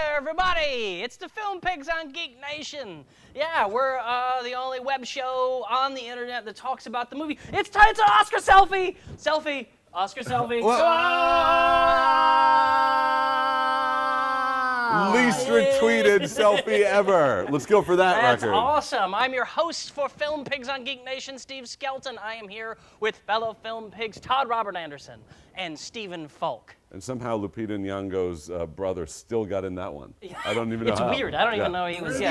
there, everybody! It's the Film Pigs on GeekNation. Yeah, we're the only web show on the internet that talks about the movie. It's an Oscar selfie! Selfie! Oscar selfie. Least retweeted selfie ever. Let's go for that That's record. awesome. I'm your host for Film Pigs on GeekNation, Steve Skelton. I am here with fellow Film Pigs Todd Robert Anderson and Stephen Falk. And somehow Lupita Nyong'o's brother still got in that one. I don't even know how. It's weird. I don't even know he was there.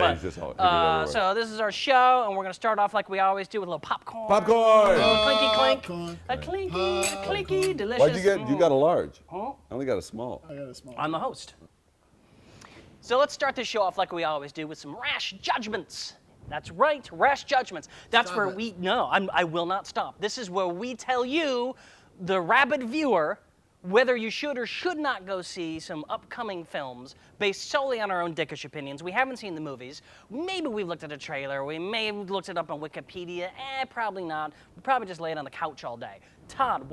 But, he's just he was everywhere. so this is our show, and we're going to start off like we always do with a little popcorn. Popcorn! A little clinky clink. A clinky, delicious. Why'd you get? You got a large. Huh? I only got a small. I got a small. I'm the host. So let's start this show off like we always do with some rash judgments. That's right, rash judgments. That's Stop where it. I will not stop. This is where we tell you, the rabid viewer, whether you should or should not go see some upcoming films based solely on our own dickish opinions. We haven't seen the movies. Maybe we've looked at a trailer. We may have looked it up on Wikipedia. Probably not. We'll probably just lay it on the couch all day. Todd,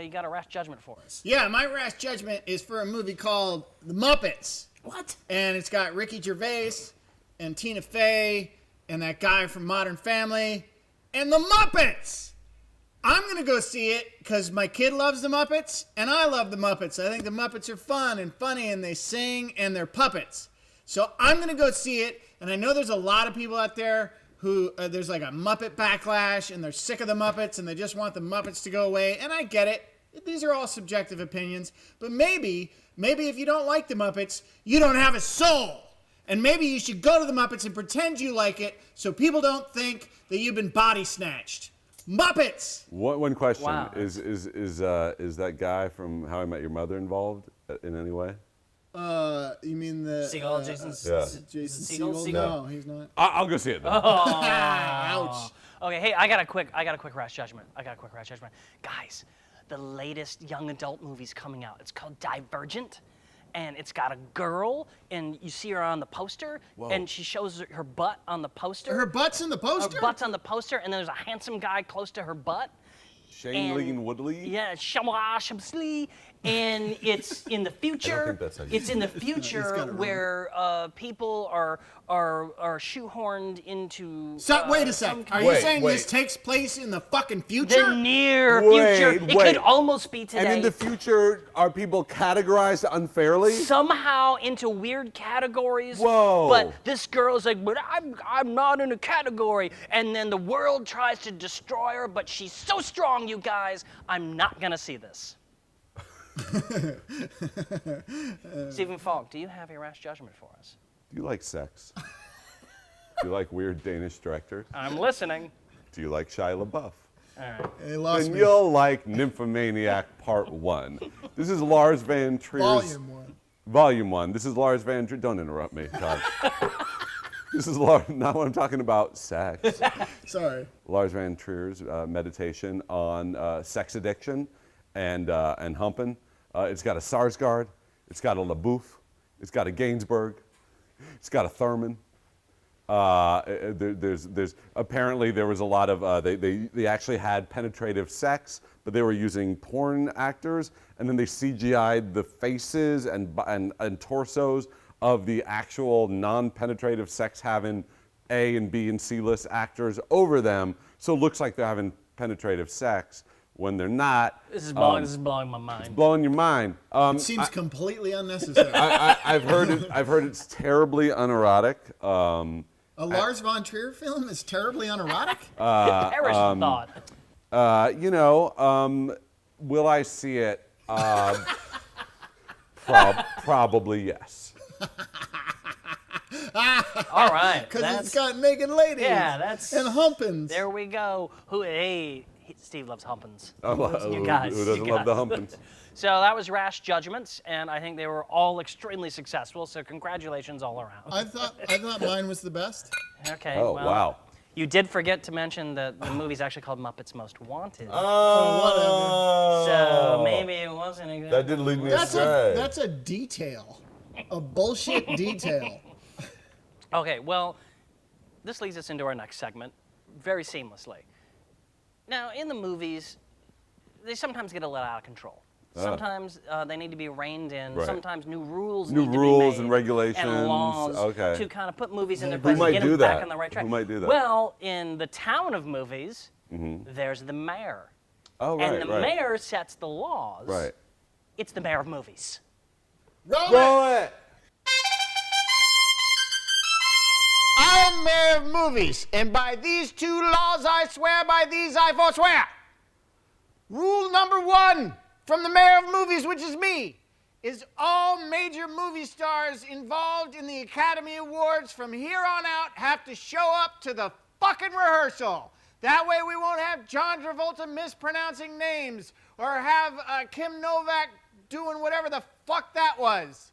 you got a rash judgment for us? Yeah, my rash judgment is for a movie called The Muppets. What? And it's got Ricky Gervais and Tina Fey and that guy from Modern Family and The Muppets. I'm going to go see it because my kid loves The Muppets and I love The Muppets. I think The Muppets are fun and funny and they sing and they're puppets. So I'm going to go see it. And I know there's a lot of people out there who there's like a Muppet backlash and they're sick of the Muppets and they just want the Muppets to go away. And I get it. These are all subjective opinions. But maybe if you don't like the Muppets, you don't have a soul. And maybe you should go to the Muppets and pretend you like it so people don't think that you've been body snatched. Muppets! One question. Wow. Is that guy from How I Met Your Mother involved in any way? You mean the... Seagull, Jason's... Yeah. Jason Segel? Segel? Segel? No, he's not. I'll go see it then. Ouch. Okay, hey, I got a quick rash judgment. Guys, the latest young adult movie's coming out. It's called Divergent, and it's got a girl, and you see her on the poster, and she shows her butt on the poster. Her butt's in the poster? Her butt's on the poster, and there's a handsome guy close to her butt. Shailene Woodley? Yeah, Shamsli, and it's in the future. think that's how you It's in the got future it wrong. where people are shoehorned into. Wait a sec. Are you saying this takes place in the fucking The future? near Wait, future. It wait. could almost be today. And in the future, are people categorized unfairly? Somehow into weird categories. Whoa. But this girl's like, but I'm not in a category. And then the world tries to destroy her, but she's so strong, you guys. I'm not gonna see this. Stephen Falk, do you have a rash judgment for us? Do you like sex? Do you like weird Danish directors? I'm listening. Do you like Shia LaBeouf? All right. They lost Then me. you'll like Nymphomaniac Part 1. This is Lars Van Trier's... Volume 1. Volume 1. This is Lars Van Trier. Don't interrupt me, Todd. This is not what I'm talking about, sex. Sorry. Lars Van Trier's meditation on sex addiction and humping. It's got a Sarsgaard. It's got a LaBeouf. It's got a Gainsbourg. It's got a Thurman. There's apparently there was a lot of they actually had penetrative sex, but they were using porn actors, and then they CGI'd the faces and torsos of the actual non-penetrative sex having A and B and C list actors over them, so it looks like they're having penetrative sex when they're not. This is blowing my mind. Blowing your mind. It seems completely unnecessary. I've heard it's terribly unerotic. A Lars von Trier film is terribly unerotic? Perish the thought. Will I see it? Probably yes. All right. Because it's got naked ladies. Yeah, that's... And humpins. There we go. Steve loves humpins. Who doesn't love the humpins? So that was Rash Judgments, and I think they were all extremely successful, so congratulations all around. I thought mine was the best. Okay, Oh, well, wow. You did forget to mention that the movie's actually called Muppets Most Wanted. Oh, So maybe it wasn't exactly... that did lead me astray. That's a detail. A bullshit detail. Okay, well, this leads us into our next segment very seamlessly. Now, in the movies, they sometimes get a little out of control. Sometimes they need to be reined in. Right. Sometimes new rules New need to be rules made and regulations. and laws Okay. to kind of put movies in their Who place and might get do them that? back on the right track. Who might do that? Well, in the town of movies, there's the mayor. Oh, right, And the right. mayor sets the laws. Right. It's the mayor of movies. Roll it! Roll it! I am mayor of movies, and by these 2 laws I swear, by these I forswear. Rule number 1 from the mayor of movies, which is me, is all major movie stars involved in the Academy Awards from here on out have to show up to the fucking rehearsal. That way we won't have John Travolta mispronouncing names or have Kim Novak doing whatever the fuck that was.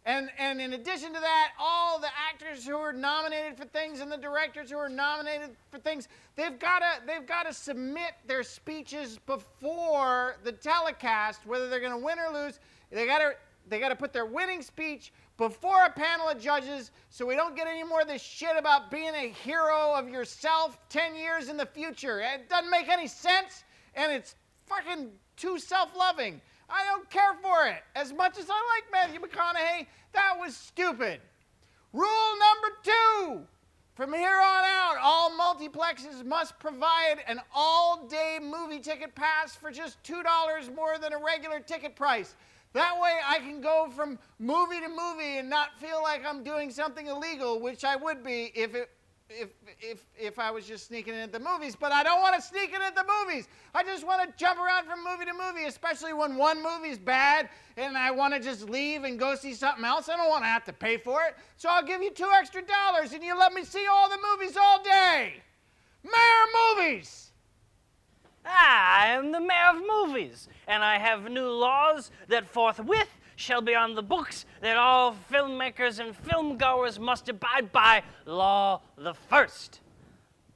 And in addition to that, all the actors who are nominated for things and the directors who are nominated for things, they've got to submit their speeches before the telecast, whether they're going to win or lose. They got to put their winning speech before a panel of judges, so we don't get any more of this shit about being a hero of yourself 10 years in the future. It doesn't make any sense, and it's fucking too self-loving. I don't care for it. As much as I like Matthew McConaughey, that was stupid. Rule number 2. From here on out, all multiplexes must provide an all-day movie ticket pass for just $2 more than a regular ticket price. That way I can go from movie to movie and not feel like I'm doing something illegal, which I would be if I was just sneaking in at the movies. But I don't want to sneak in at the movies. I just want to jump around from movie to movie, especially when one movie's bad and I want to just leave and go see something else. I don't want to have to pay for it. So I'll give you $2 extra and you let me see all the movies all day. Mayor Movies! I am the mayor of movies, and I have new laws that forthwith shall be on the books that all filmmakers and filmgoers must abide by. Law the first.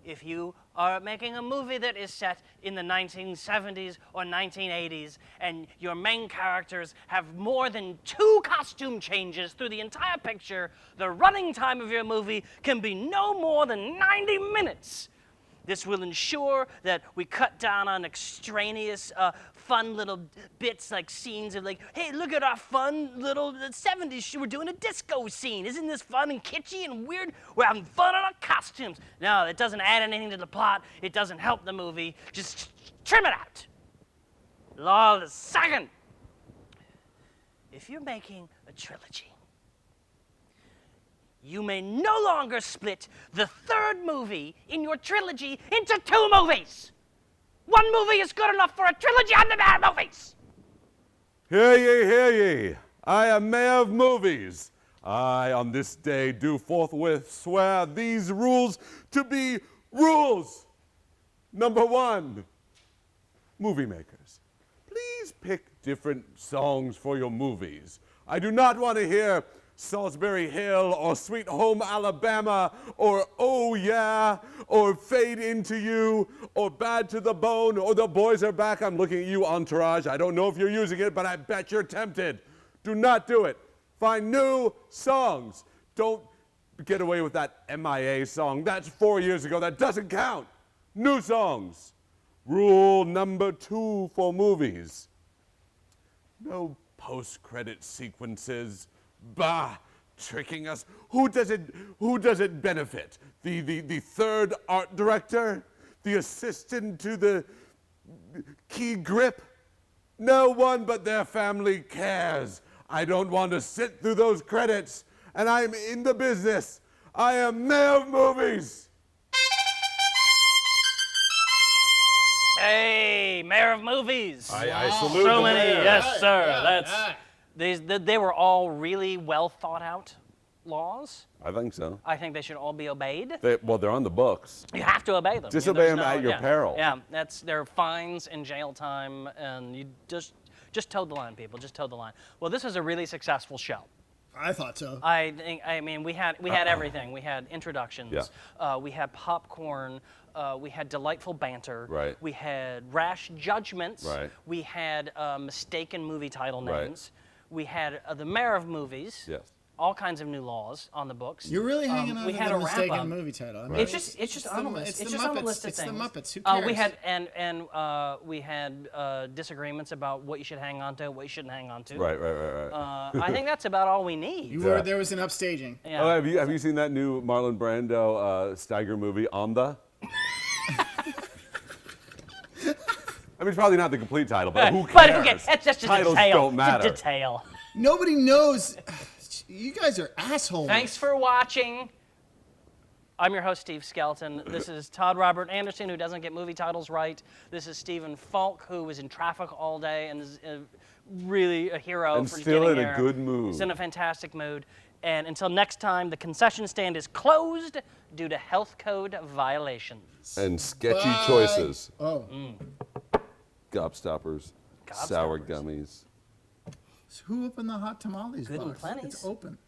If you are making a movie that is set in the 1970s or 1980s, and your main characters have more than 2 costume changes through the entire picture, the running time of your movie can be no more than 90 minutes. This will ensure that we cut down on extraneous, fun little bits like scenes of like, hey, look at our fun little 70s. We're doing a disco scene. Isn't this fun and kitschy and weird? We're having fun on our costumes. No, it doesn't add anything to the plot. It doesn't help the movie. Just trim it out. Law of the second. If you're making a trilogy, you may no longer split the 3rd movie in your trilogy into 2 movies. 1 movie is good enough for a trilogy on the mayor of movies. Hear ye, hear ye. I am mayor of movies. I, on this day, do forthwith swear these rules to be rules. Number 1, movie makers, please pick different songs for your movies. I do not want to hear Salisbury Hill or Sweet Home Alabama or Oh Yeah or Fade Into You or Bad to the Bone or The Boys Are Back. I'm looking at you, Entourage. I don't know if you're using it, but I bet you're tempted. Do not do it. Find new songs. Don't get away with that MIA song. That's 4 years ago. That doesn't count. New songs. Rule number 2 for movies. No post-credit sequences. Bah, tricking us. Who does it benefit? The 3rd art director? The assistant to the key grip? No one but their family cares. I don't want to sit through those credits, and I'm in the business. I am mayor of movies. Hey, mayor of movies. I salute So the many, mayor. yes, sir. yeah, That's yeah. they were all really well thought out laws. I think so. I think they should all be obeyed. They're on the books. You have to obey them. Disobey There's them at your yeah, peril. Yeah, there are fines and jail time, and you just toe the line, people. Just toe the line. Well, this was a really successful show. I thought so. I mean, we had everything. We had introductions. Yeah. We had popcorn. We had delightful banter. Right. We had rash judgments. Right. We had mistaken movie title Right. names. We had the mayor of movies. Yes. all kinds of new laws on the books. You're really hanging on we to had the a wrap-up. mistaken movie title. I mean, It's just on the list. It's It's the just on the Muppets. list of It's the things. Muppets. Who cares? We had disagreements about what you should hang on to, what you shouldn't hang on to. Right. I think that's about all we need. There was an upstaging. Yeah. Oh, have you seen that new Marlon Brando Steiger movie, Onda? I mean, it's probably not the complete title, but who cares? But who cares? That's just a Titles detail. don't matter. It's a detail. Nobody knows. You guys are assholes. Thanks for watching. I'm your host, Steve Skelton. This is Todd Robert Anderson, who doesn't get movie titles right. This is Stephen Falk, who was in traffic all day and is really a hero And for still getting in a here. good mood. He's in a fantastic mood. And until next time, the concession stand is closed due to health code violations. And sketchy Bye. choices. Oh. Gobstoppers. Sour gummies. So who opened the hot tamales Good and box? plenties. It's open.